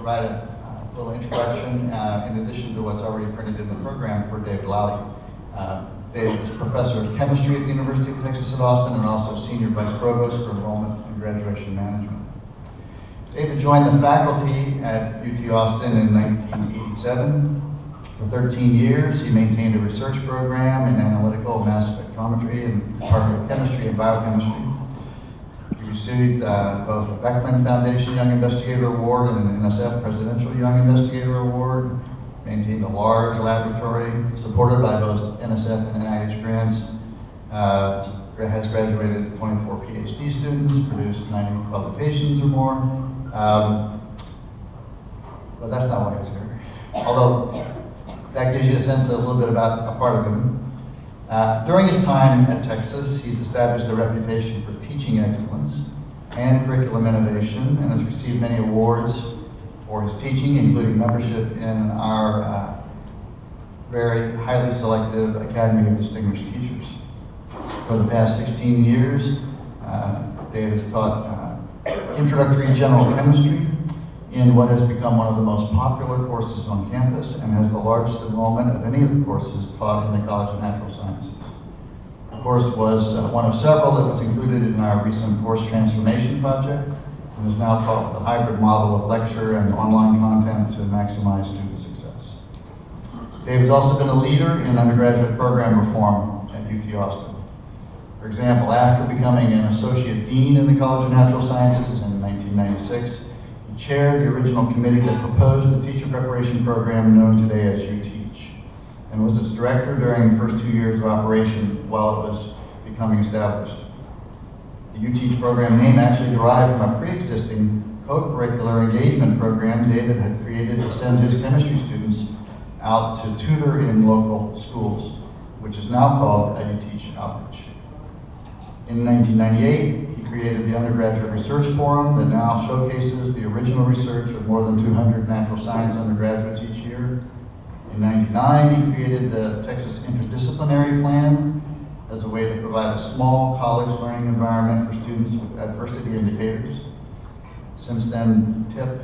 provide a little introduction in addition to what's already printed in the program for David Laude. David is professor of chemistry at the University of Texas at Austin and also senior vice provost for enrollment and graduation management. David joined the faculty at UT Austin in 1987. For 13 years, he maintained a research program in analytical mass spectrometry and Department of Chemistry and Biochemistry. He received both a Beckman Foundation Young Investigator Award and an NSF Presidential Young Investigator Award. Maintained a large laboratory supported by both NSF and NIH grants. Has graduated 24 PhD students, produced 90 publications or more. But that's not why he's here. Although that gives you a sense a little bit about a part of him. During his time at Texas, he's established a reputation for teaching excellence and curriculum innovation and has received many awards for his teaching, including membership in our very highly selective Academy of Distinguished Teachers. For the past 16 years, Dave has taught introductory general chemistry in what has become one of the most popular courses on campus and has the largest enrollment of any of the courses taught in the College of Natural Sciences. The course was one of several that was included in our recent course transformation project and is now taught with a hybrid model of lecture and online content to maximize student success. Dave has also been a leader in undergraduate program reform at UT Austin. For example, after becoming an associate dean in the College of Natural Sciences in 1996, he chaired the original committee that proposed the teacher preparation program known today as UTeach, and was its director during the first 2 years of operation while it was becoming established. The UTeach program name actually derived from a pre-existing co-curricular engagement program David had created to send his chemistry students out to tutor in local schools, which is now called UTeach Outreach. In 1998, he created the Undergraduate Research Forum that now showcases the original research of more than 200 natural science undergraduates each year. In 1999, he created the Texas Interdisciplinary Plan as a way to provide a small college learning environment for students with adversity indicators. Since then, TIP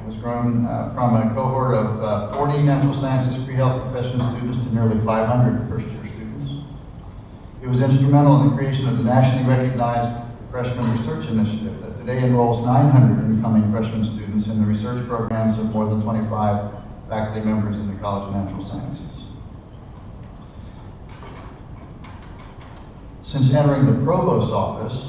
has grown from a cohort of 40 natural sciences pre-health profession students to nearly 500 first-year students. He was instrumental in the creation of the nationally recognized Freshman Research Initiative that today enrolls 900 incoming freshman students in the research programs of more than 25 faculty members in the College of Natural Sciences. Since entering the Provost's office,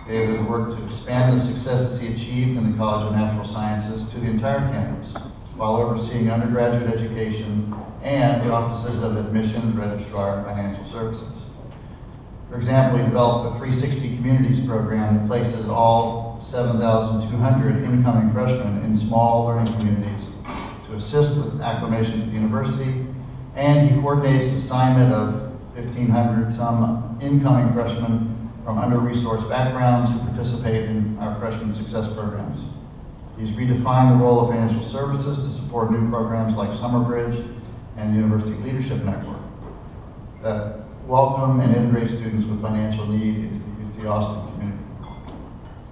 David has worked to expand the successes he achieved in the College of Natural Sciences to the entire campus, while overseeing undergraduate education and the offices of admissions, registrar, and financial services. For example, he developed the 360 Communities program that places all 7,200 incoming freshmen in small learning communities to assist with acclimation to the university, and he coordinates the assignment of 1,500 some incoming freshmen from under-resourced backgrounds who participate in our freshman success programs. He's redefined the role of financial services to support new programs like Summer Bridge and University Leadership Network that welcome and integrate students with financial need into the Austin community.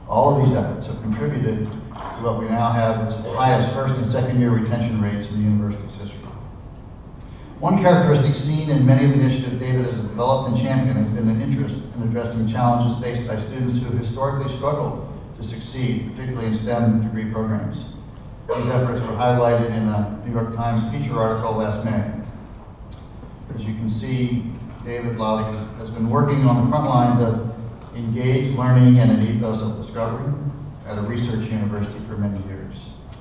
All of these efforts have contributed to what we now have as the highest first and second year retention rates in the university's history. One characteristic seen in many of the initiatives David has developed and championed has been an interest in addressing challenges faced by students who historically struggled to succeed, particularly in STEM degree programs. These efforts were highlighted in a New York Times feature article last May. As you can see, David Laude has been working on the front lines of engaged learning and an ethos of discovery at a research university for many years.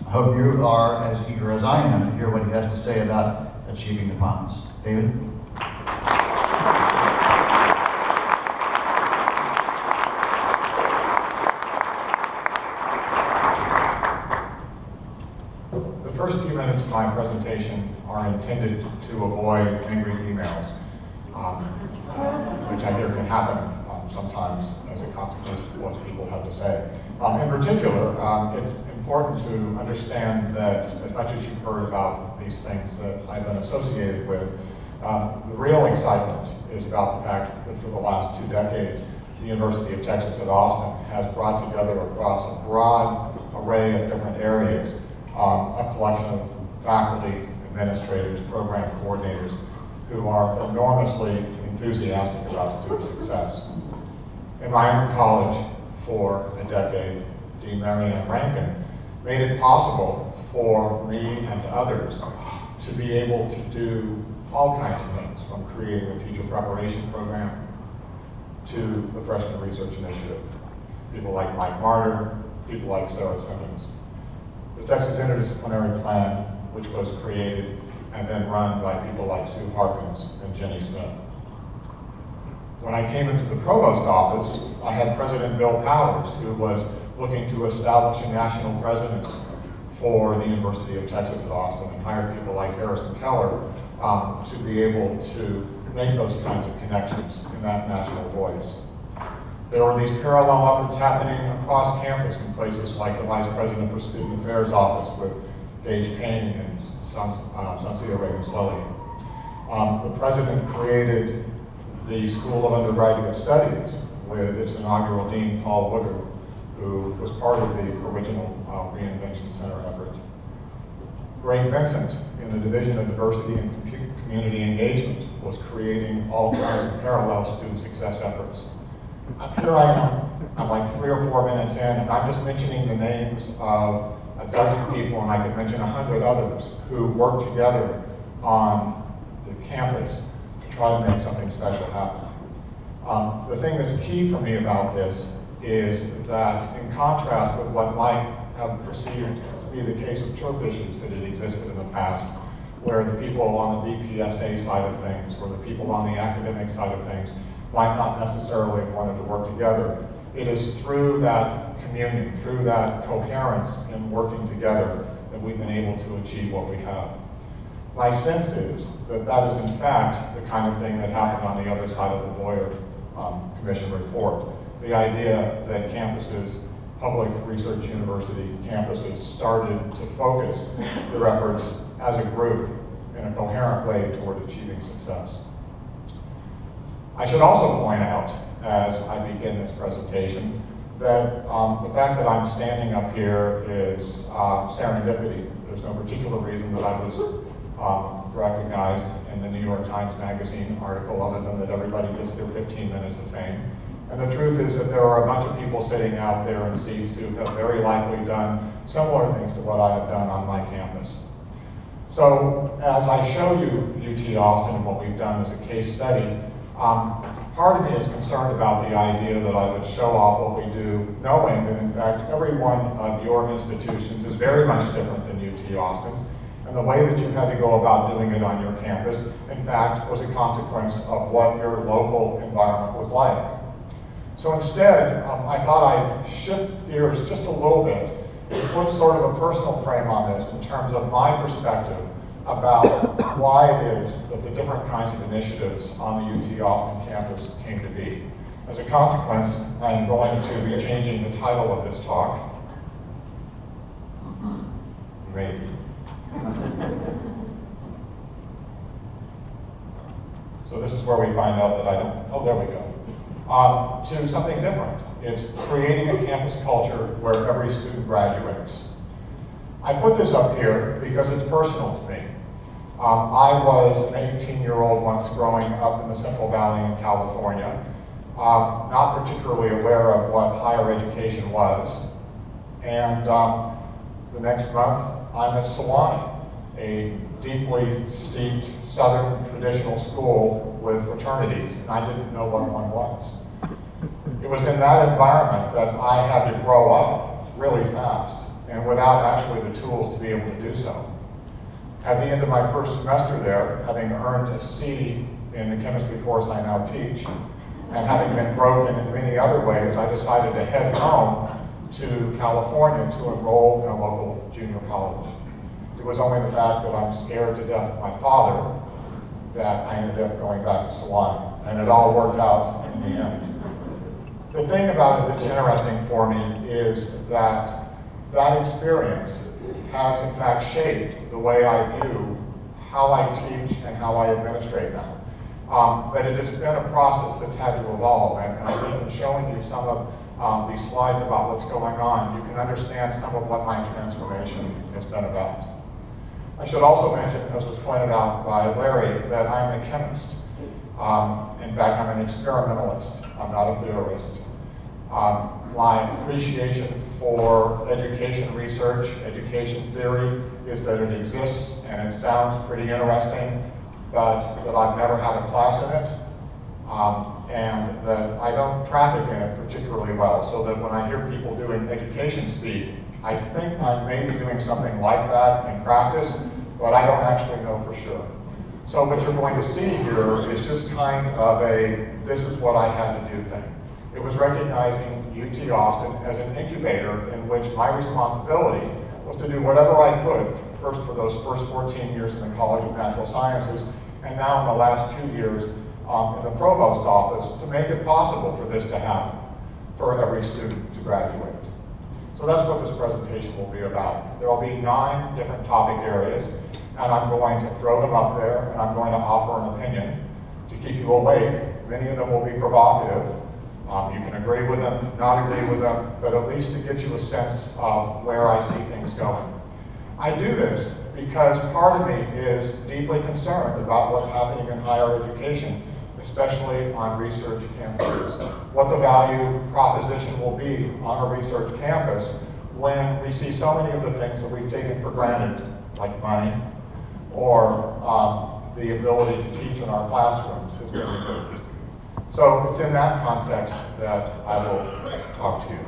I hope you are as eager as I am to hear what he has to say about achieving the promise. David? The first few minutes of my presentation are intended to avoid angry emails, which I hear can happen sometimes as a consequence of what people have to say. In particular, it's important to understand that as much as you've heard about these things that I've been associated with, the real excitement is about the fact that for the last 2 decades, the University of Texas at Austin has brought together across a broad array of different areas a collection of faculty, administrators, program coordinators who are enormously enthusiastic about student success. In my own college for a decade, Dean Mary Ann Rankin made it possible for me and others to be able to do all kinds of things, from creating a teacher preparation program to the Freshman Research Initiative. People like Mike Martyr, people like Sarah Simmons. The Texas Interdisciplinary Plan, which was created and then run by people like Sue Harkins and Jenny Smith. When I came into the provost office, I had President Bill Powers, who was looking to establish a national presence for the University of Texas at Austin, and hired people like Harrison Keller to be able to make those kinds of connections in that national voice. There were these parallel efforts happening across campus in places like the Vice President for Student Affairs office with Gage Payne and Sansia Reagan-Slelly. The president created the School of Undergraduate Studies with its inaugural dean, Paul Woodard, who was part of the original Reinvention Center effort. Greg Vincent, in the Division of Diversity and Community Engagement, was creating all kinds of parallel student success efforts. Here I am, I'm like 3 or 4 minutes in, and I'm just mentioning the names of a dozen people, and I could mention 100 others who work together on the campus to try to make something special happen. The thing that's key for me about this is that, in contrast with what might have perceived to be the case of church issues that had existed in the past, where the people on the VPSA side of things, or the people on the academic side of things, might not necessarily have wanted to work together, it is through that communion, through that coherence in working together, that we've been able to achieve what we have. My sense is that that is, in fact, the kind of thing that happened on the other side of the Boyer Commission report. The idea that campuses, public research university campuses, started to focus their efforts as a group in a coherent way toward achieving success. I should also point out, as I begin this presentation, that the fact that I'm standing up here is serendipity. There's no particular reason that I was recognized in the New York Times Magazine article, other than that everybody gets their 15 minutes of fame. And the truth is that there are a bunch of people sitting out there in seats who have very likely done similar things to what I have done on my campus. So as I show you UT Austin and what we've done as a case study, part of me is concerned about the idea that I would show off what we do, knowing that in fact every one of your institutions is very much different than UT Austin's, and the way that you had to go about doing it on your campus, in fact, was a consequence of what your local environment was like. So instead, I thought I'd shift gears just a little bit and put sort of a personal frame on this in terms of my perspective about why it is that the different kinds of initiatives on the UT Austin campus came to be. As a consequence, I'm going to be changing the title of this talk. Maybe. So this is where we find out that I don't, oh, there we go. To something different. It's creating a campus culture where every student graduates. I put this up here because it's personal to me. I was an 18-year-old once growing up in the Central Valley in California, not particularly aware of what higher education was. And the next month, I'm at Sewanee, a deeply steeped Southern traditional school with fraternities, and I didn't know what one was. It was in that environment that I had to grow up really fast, and without actually the tools to be able to do so. At the end of my first semester there, having earned a C in the chemistry course I now teach, and having been broken in many other ways, I decided to head home to California to enroll in a local junior college. It was only the fact that I'm scared to death of my father that I ended up going back to Sewanee, and it all worked out in the end. The thing about it that's interesting for me is that that experience has in fact shaped the way I view how I teach and how I administrate now. But it has been a process that's had to evolve, and I think in showing you some of these slides about what's going on, you can understand some of what my transformation has been about. I should also mention, as was pointed out by Larry, that I am a chemist. In fact, I'm an experimentalist. I'm not a theorist. My appreciation for education research, education theory, is that it exists and it sounds pretty interesting, but that I've never had a class in it, and that I don't traffic in it particularly well, so that when I hear people doing education speak, I think I may be doing something like that in practice, but I don't actually know for sure. So what you're going to see here is just kind of a, this is what I had to do thing. It was recognizing UT Austin as an incubator in which my responsibility was to do whatever I could, first for those first 14 years in the College of Natural Sciences, and now in the last 2 years in the provost office, to make it possible for this to happen for every student to graduate. So that's what this presentation will be about. There will be 9 different topic areas, and I'm going to throw them up there, and I'm going to offer an opinion to keep you awake. Many of them will be provocative. You can agree with them, not agree with them, but at least to get you a sense of where I see things going. I do this because part of me is deeply concerned about what's happening in higher education, especially on research campuses. What the value proposition will be on a research campus when we see so many of the things that we've taken for granted, like money, or the ability to teach in our classrooms is very important. So it's in that context that I will talk to you.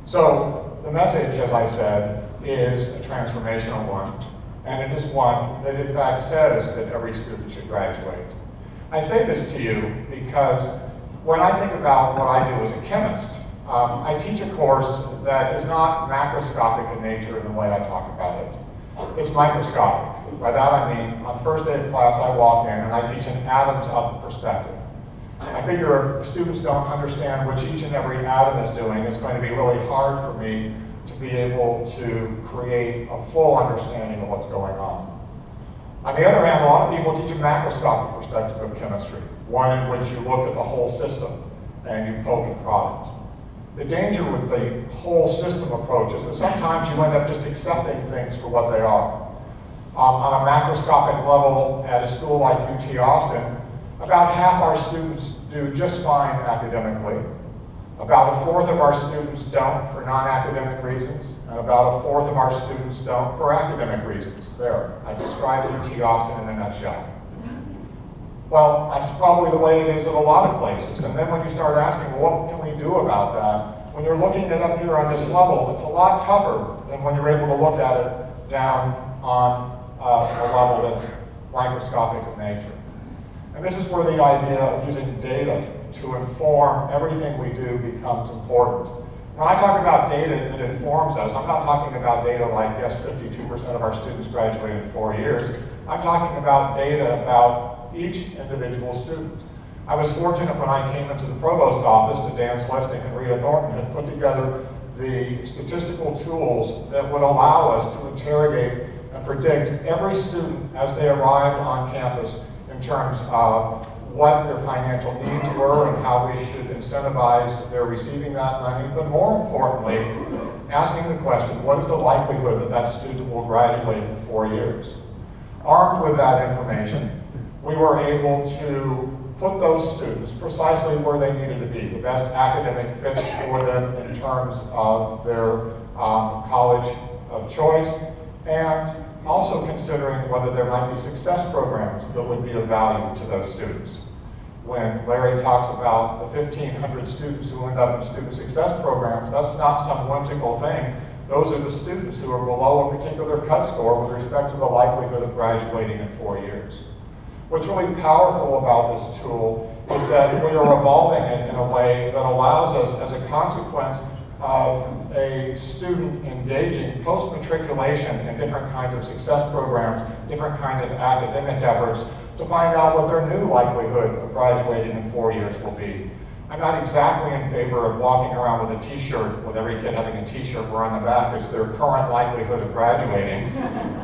So the message, as I said, is a transformational one, and it is one that in fact says that every student should graduate. I say this to you because when I think about what I do as a chemist, I teach a course that is not macroscopic in nature in the way I talk about it. It's microscopic. By that I mean, on the first day of class I walk in and I teach an atoms-up perspective. I figure if students don't understand what each and every atom is doing, it's going to be really hard for me to be able to create a full understanding of what's going on. On the other hand, a lot of people teach a macroscopic perspective of chemistry, one in which you look at the whole system and you poke a product. The danger with the whole system approach is that sometimes you end up just accepting things for what they are. On a macroscopic level at a school like UT Austin, about half our students do just fine academically. About a fourth of our students don't for non-academic reasons, and about a fourth of our students don't for academic reasons. There, I described UT Austin in a nutshell. Well, that's probably the way it is at a lot of places. And then when you start asking, well, what can we do about that? When you're looking at it up here on this level, it's a lot tougher than when you're able to look at it down on a level that's microscopic in nature. And this is where the idea of using data to inform everything we do becomes important. When I talk about data that informs us, I'm not talking about data like, yes, 52% of our students graduate in 4 years. I'm talking about data about each individual student. I was fortunate when I came into the provost office that Dan Slesting and Rita Thornton had put together the statistical tools that would allow us to interrogate and predict every student as they arrived on campus in terms of what their financial needs were and how we should incentivize their receiving that money, but more importantly, asking the question, what is the likelihood that that student will graduate in 4 years? Armed with that information, we were able to put those students precisely where they needed to be, the best academic fits for them in terms of their college of choice, and also considering whether there might be success programs that would be of value to those students. When Larry talks about the 1,500 students who end up in student success programs, that's not some whimsical thing. Those are the students who are below a particular cut score with respect to the likelihood of graduating in 4 years. What's really powerful about this tool is that we are evolving it in a way that allows us, as a consequence of a student engaging post-matriculation in different kinds of success programs, different kinds of academic efforts, to find out what their new likelihood of graduating in 4 years will be. I'm not exactly in favor of walking around with a t-shirt, with every kid having a t-shirt where on the back is their current likelihood of graduating,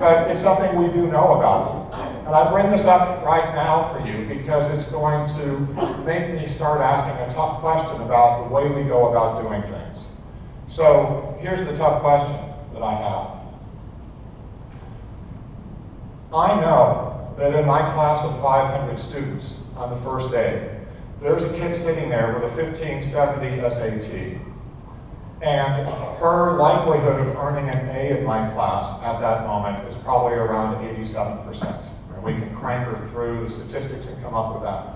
but it's something we do know about. And I bring this up right now for you because it's going to make me start asking a tough question about the way we go about doing things. So here's the tough question that I have. I know that in my class of 500 students on the first day, there's a kid sitting there with a 1570 SAT, and her likelihood of earning an A in my class at that moment is probably around 87%. And we can crank her through the statistics and come up with that.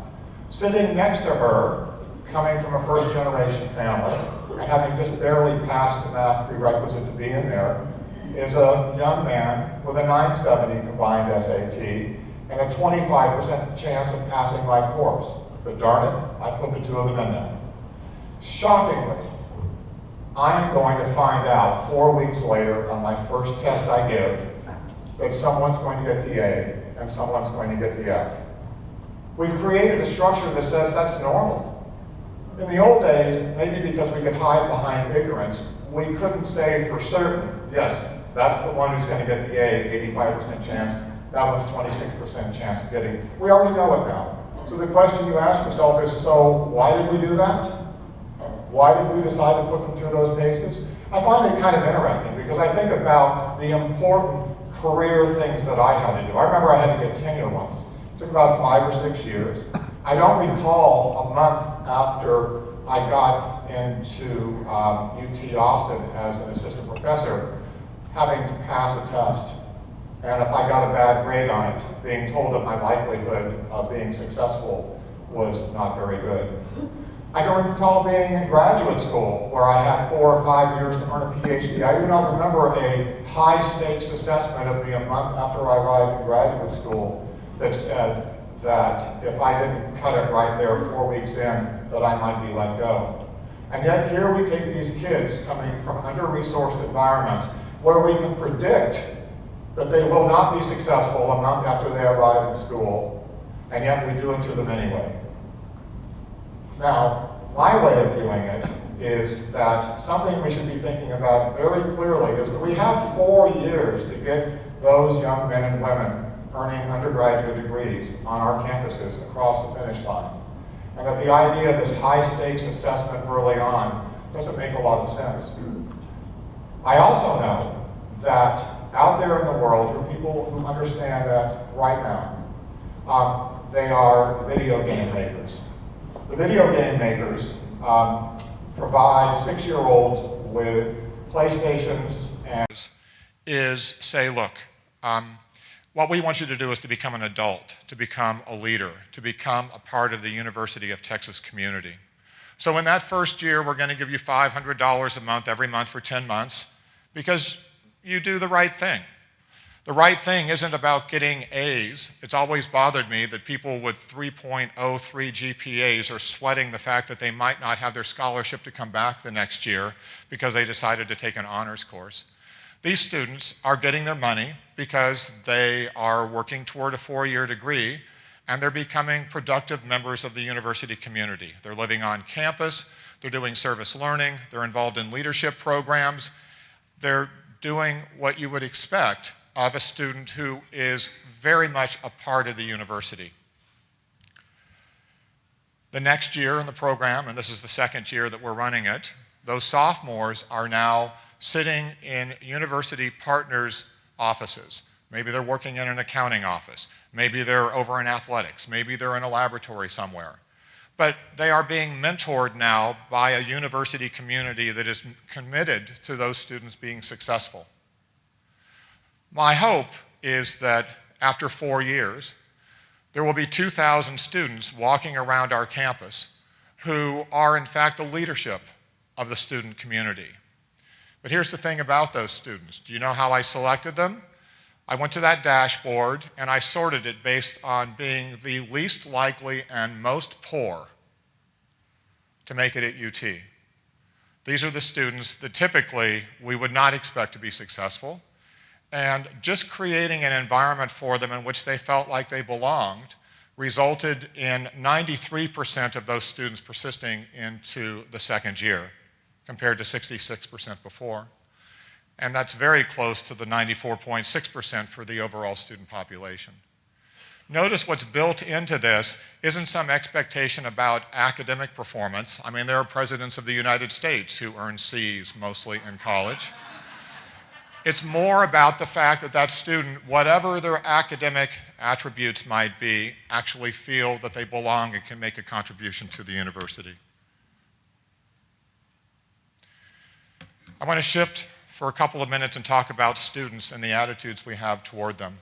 Sitting next to her, coming from a first-generation family, and having just barely passed the math prerequisite to be in there, is a young man with a 970 combined SAT and a 25% chance of passing my course. But darn it, I put the two of them in there. Shockingly, I'm going to find out 4 weeks later on my first test I give that someone's going to get the A and someone's going to get the F. We've created a structure that says that's normal. In the old days, maybe because we could hide behind ignorance, we couldn't say for certain, yes, that's the one who's going to get the A, 85% chance, that one's 26% chance of getting. We already know it now. So the question you ask yourself is, so why did we do that? Why did we decide to put them through those paces? I find it kind of interesting because I think about the important career things that I had to do. I remember I had to get tenure once. It took about 5 or 6 years. I don't recall a month after I got into UT Austin as an assistant professor having to pass a test. And if I got a bad grade on it, being told that my likelihood of being successful was not very good. I can recall being in graduate school where I had 4 or 5 years to earn a PhD. I do not remember a high-stakes assessment of me a month after I arrived in graduate school that said that if I didn't cut it right there 4 weeks in, that I might be let go. And yet here we take these kids coming from under-resourced environments where we can predict that they will not be successful a month after they arrive in school, and yet we do it to them anyway. Now, my way of viewing it is that something we should be thinking about very clearly is that we have 4 years to get those young men and women earning undergraduate degrees on our campuses across the finish line. And that the idea of this high-stakes assessment early on doesn't make a lot of sense. I also know that out there in the world are people who understand that right now. They are the video game makers. The video game makers provide 6-year-olds with PlayStations and say, look, what we want you to do is to become an adult, to become a leader, to become a part of the University of Texas community. So in that first year, we're going to give you $500 a month every month for 10 months because you do the right thing. The right thing isn't about getting A's. It's always bothered me that people with 3.03 GPAs are sweating the fact that they might not have their scholarship to come back the next year because they decided to take an honors course. These students are getting their money because they are working toward a 4-year degree and they're becoming productive members of the university community. They're living on campus, they're doing service learning, they're involved in leadership programs, they're doing what you would expect of a student who is very much a part of the university. The next year in the program, and this is the 2nd year that we're running it, those sophomores are now sitting in university partners' offices. Maybe they're working in an accounting office. Maybe they're over in athletics. Maybe they're in a laboratory somewhere. But they are being mentored now by a university community that is committed to those students being successful. My hope is that after 4 years, there will be 2,000 students walking around our campus who are in fact the leadership of the student community. But here's the thing about those students. Do you know how I selected them? I went to that dashboard and I sorted it based on being the least likely and most poor to make it at UT. These are the students that typically we would not expect to be successful, and just creating an environment for them in which they felt like they belonged resulted in 93% of those students persisting into the second year, compared to 66% before. And that's very close to the 94.6% for the overall student population. Notice what's built into this isn't some expectation about academic performance. I mean, there are presidents of the United States who earn C's mostly in college. It's more about the fact that that student, whatever their academic attributes might be, actually feel that they belong and can make a contribution to the university. I want to shift for a couple of minutes and talk about students and the attitudes we have toward them.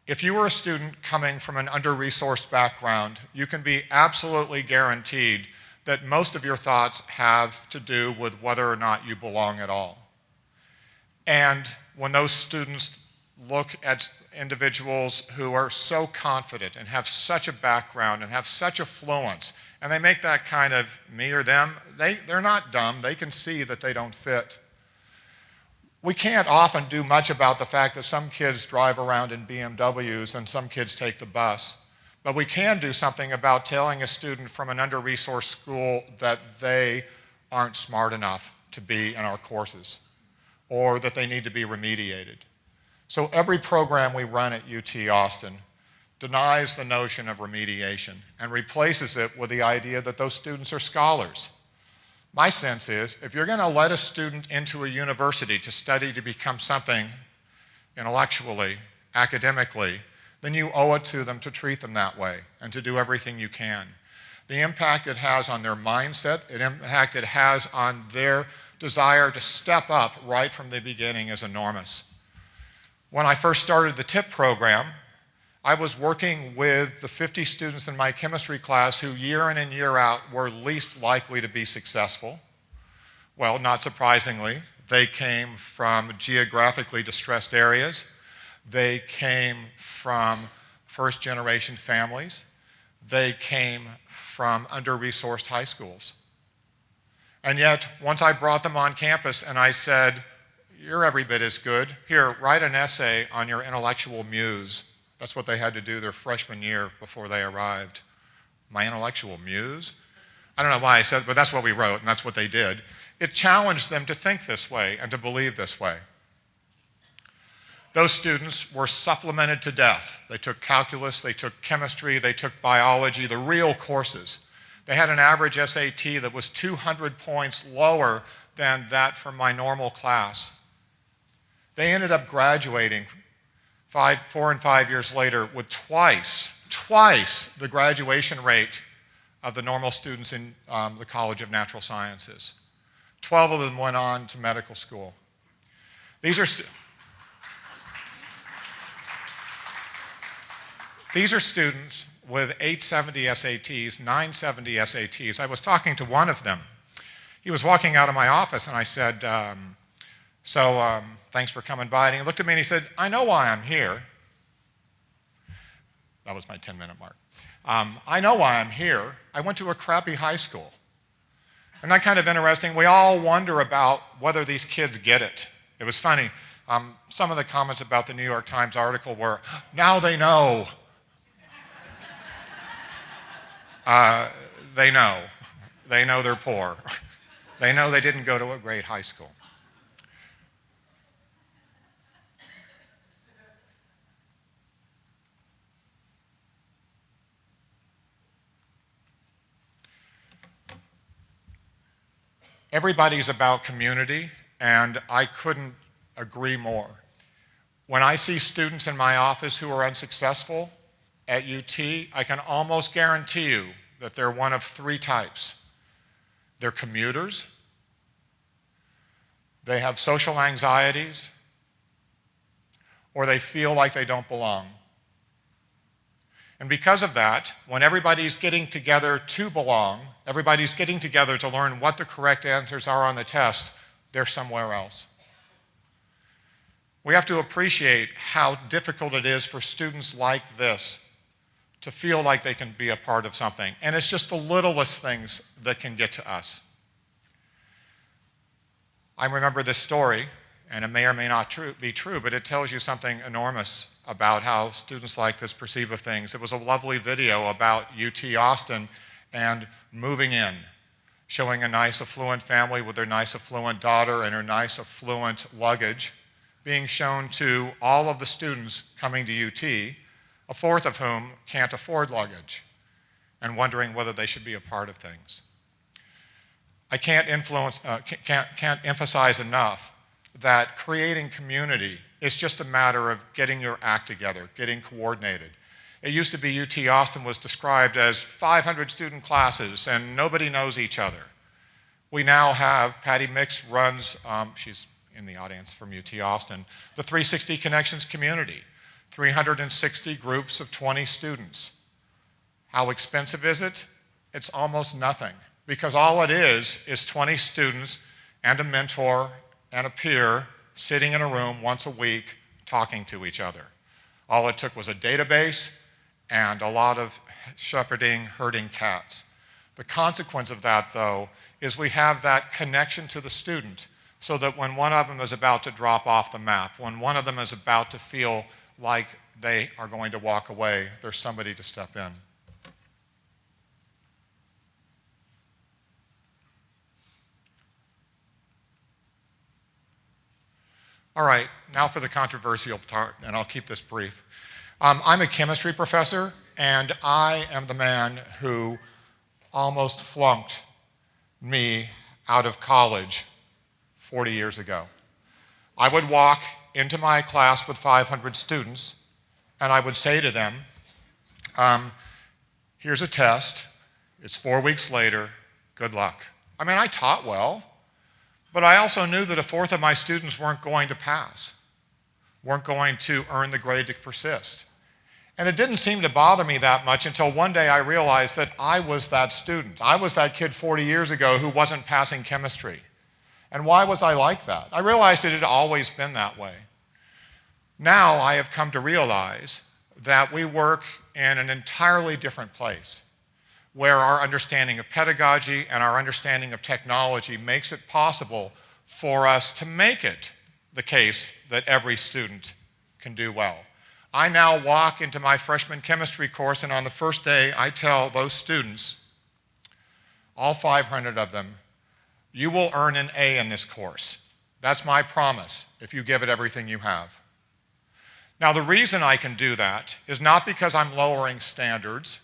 If you are a student coming from an under-resourced background, you can be absolutely guaranteed that most of your thoughts have to do with whether or not you belong at all. And when those students look at individuals who are so confident and have such a background and have such affluence, and they make that kind of me or them, they're not dumb. They can see that they don't fit. We can't often do much about the fact that some kids drive around in BMWs and some kids take the bus. But we can do something about telling a student from an under-resourced school that they aren't smart enough to be in our courses, or that they need to be remediated. So every program we run at UT Austin denies the notion of remediation and replaces it with the idea that those students are scholars. My sense is, if you're going to let a student into a university to study to become something intellectually, academically, then you owe it to them to treat them that way and to do everything you can. The impact it has on their mindset, the impact it has on their desire to step up right from the beginning is enormous. When I first started the TIP program, I was working with the 50 students in my chemistry class who year in and year out were least likely to be successful. Well, not surprisingly, they came from geographically distressed areas. They came from first-generation families. They came from under-resourced high schools. And yet, once I brought them on campus and I said, you're every bit as good. Here, write an essay on your intellectual muse. That's what they had to do their freshman year before they arrived. My intellectual muse? I don't know why I said it, but that's what we wrote, and that's what they did. It challenged them to think this way and to believe this way. Those students were supplemented to death. They took calculus, they took chemistry, they took biology, the real courses. They had an average SAT that was 200 points lower than that from my normal class. They ended up graduating 4 and 5 years later with twice the graduation rate of the normal students in the College of Natural Sciences. 12 of them went on to medical school. These are students with 870 SATs, 970 SATs. I was talking to one of them. He was walking out of my office and I said, thanks for coming by. And he looked at me and he said, I know why I'm here. That was my 10-minute mark. I know why I'm here. I went to a crappy high school. And that kind of interesting. We all wonder about whether these kids get it. It was funny. Some of the comments about the New York Times article were, now they know. They know. They know they're poor. They know they didn't go to a great high school. Everybody's about community, and I couldn't agree more. When I see students in my office who are unsuccessful at UT, I can almost guarantee you that they're one of three types. They're commuters, they have social anxieties, or they feel like they don't belong. And because of that, when everybody's getting together to belong, everybody's getting together to learn what the correct answers are on the test, they're somewhere else. We have to appreciate how difficult it is for students like this to feel like they can be a part of something. And it's just the littlest things that can get to us. I remember this story. and it may or may not be true, but it tells you something enormous about how students like this perceive of things. It was a lovely video about UT Austin and moving in, showing a nice affluent family with their nice affluent daughter and her nice affluent luggage, being shown to all of the students coming to UT, a fourth of whom can't afford luggage, and wondering whether they should be a part of things. I can't emphasize enough that creating community is just a matter of getting your act together, getting coordinated. It used to be UT Austin was described as 500 student classes and nobody knows each other. We now have, Patty Mix runs, she's in the audience from UT Austin, the 360 Connections community, 360 groups of 20 students. How expensive is it? It's almost nothing, because all it is 20 students and a mentor and a peer sitting in a room once a week talking to each other. All it took was a database and a lot of shepherding, herding cats. The consequence of that, though, is we have that connection to the student, so that when one of them is about to drop off the map, when one of them is about to feel like they are going to walk away, there's somebody to step in. All right, now for the controversial part, and I'll keep this brief. I'm a chemistry professor, and I am the man who almost flunked me out of college 40 years ago. I would walk into my class with 500 students, and I would say to them, here's a test, it's 4 weeks later, good luck. I mean, I taught well, but I also knew that a fourth of my students weren't going to pass, weren't going to earn the grade to persist. And it didn't seem to bother me that much until one day I realized that I was that student. I was that kid 40 years ago who wasn't passing chemistry. And why was I like that? I realized it had always been that way. Now I have come to realize that we work in an entirely different place, where our understanding of pedagogy and our understanding of technology makes it possible for us to make it the case that every student can do well. I now walk into my freshman chemistry course, and on the first day I tell those students, all 500 of them, you will earn an A in this course. That's my promise if you give it everything you have. Now, the reason I can do that is not because I'm lowering standards.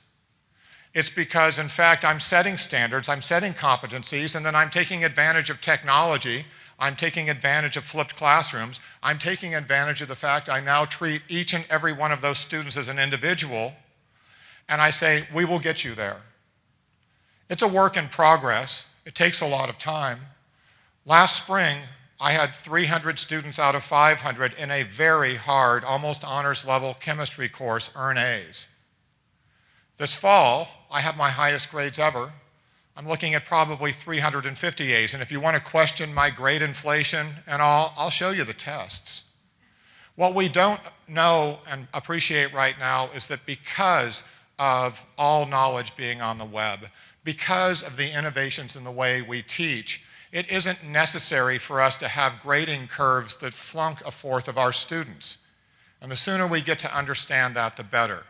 It's because, in fact, I'm setting standards, I'm setting competencies, and then I'm taking advantage of technology. I'm taking advantage of flipped classrooms. I'm taking advantage of the fact I now treat each and every one of those students as an individual, and I say, we will get you there. It's a work in progress. It takes a lot of time. Last spring, I had 300 students out of 500 in a very hard, almost honors level chemistry course earn A's. This fall, I have my highest grades ever. I'm looking at probably 350 A's, and if you want to question my grade inflation and all, I'll show you the tests. What we don't know and appreciate right now is that because of all knowledge being on the web, because of the innovations in the way we teach, it isn't necessary for us to have grading curves that flunk a fourth of our students. And the sooner we get to understand that, the better.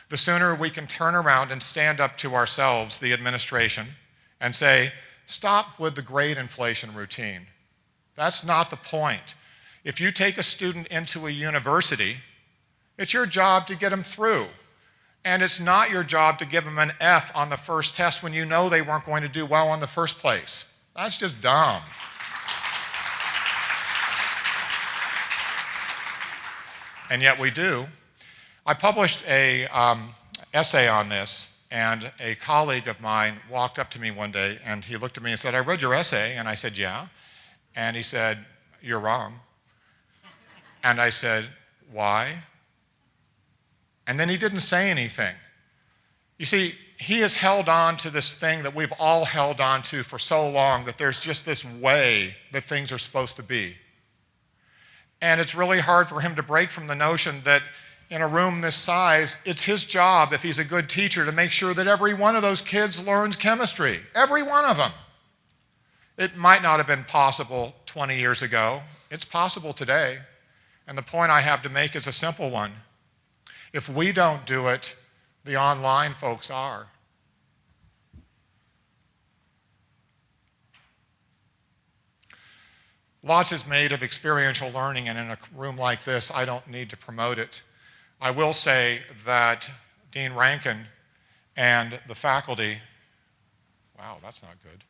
The sooner we can turn around and stand up to ourselves, the administration, and say, stop with the grade inflation routine. That's not the point. If you take a student into a university, it's your job to get them through. And it's not your job to give them an F on the first test when you know they weren't going to do well in the first place. That's just dumb. And yet we do. I published an essay on this, and a colleague of mine walked up to me one day, and he looked at me and said, I read your essay, and I said, yeah. And he said, you're wrong. And I said, why? And then he didn't say anything. You see, he has held on to this thing that we've all held on to for so long, that there's just this way that things are supposed to be. And it's really hard for him to break from the notion that in a room this size, it's his job, if he's a good teacher, to make sure that every one of those kids learns chemistry. Every one of them. It might not have been possible 20 years ago. It's possible today. And the point I have to make is a simple one. If we don't do it, the online folks are. Lots is made of experiential learning, and in a room like this, I don't need to promote it. I will say that Dean Rankin and the faculty, wow, that's not good.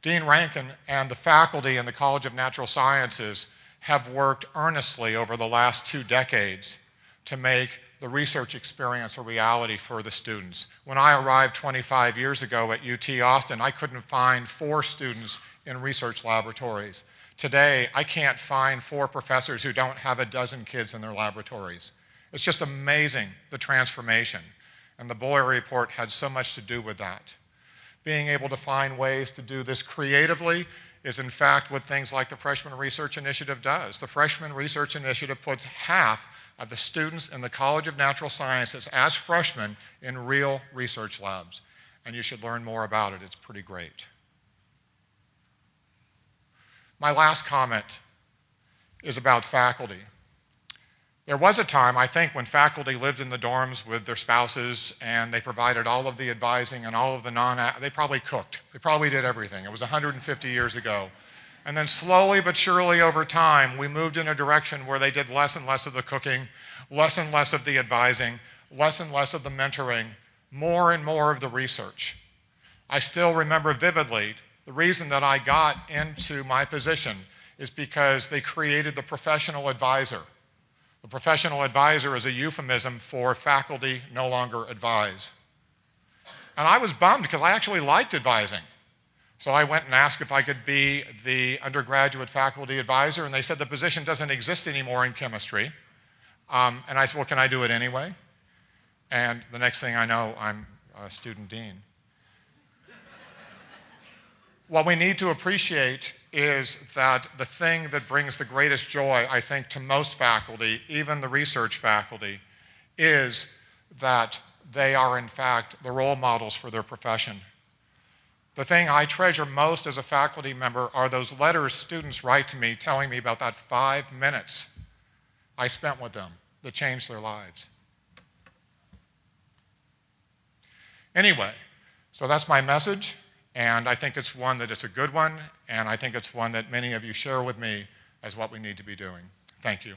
Dean Rankin and the faculty in the College of Natural Sciences have worked earnestly over the last 2 decades to make the research experience a reality for the students. When I arrived 25 years ago at UT Austin, I couldn't find 4 students in research laboratories. Today, I can't find 4 professors who don't have a dozen kids in their laboratories. It's just amazing, the transformation. And the Boyer Report had so much to do with that. Being able to find ways to do this creatively is in fact what things like the Freshman Research Initiative does. The Freshman Research Initiative puts half of the students in the College of Natural Sciences as freshmen in real research labs. And you should learn more about it. It's pretty great. My last comment is about faculty. There was a time, I think, when faculty lived in the dorms with their spouses and they provided all of the advising and all of the they probably cooked. They probably did everything. It was 150 years ago. And then slowly but surely over time, we moved in a direction where they did less and less of the cooking, less and less of the advising, less and less of the mentoring, more and more of the research. I still remember vividly the reason that I got into my position is because they created the professional advisor. The professional advisor is a euphemism for faculty no longer advise. And I was bummed because I actually liked advising. So I went and asked if I could be the undergraduate faculty advisor, and they said the position doesn't exist anymore in chemistry. And I said, well, can I do it anyway? And the next thing I know, I'm a student dean. What we need to appreciate is that the thing that brings the greatest joy, I think, to most faculty, even the research faculty, is that they are, in fact, the role models for their profession. The thing I treasure most as a faculty member are those letters students write to me telling me about that 5 minutes I spent with them that changed their lives. Anyway, so that's my message. And I think it's one that it's a good one, and I think it's one that many of you share with me as what we need to be doing. Thank you.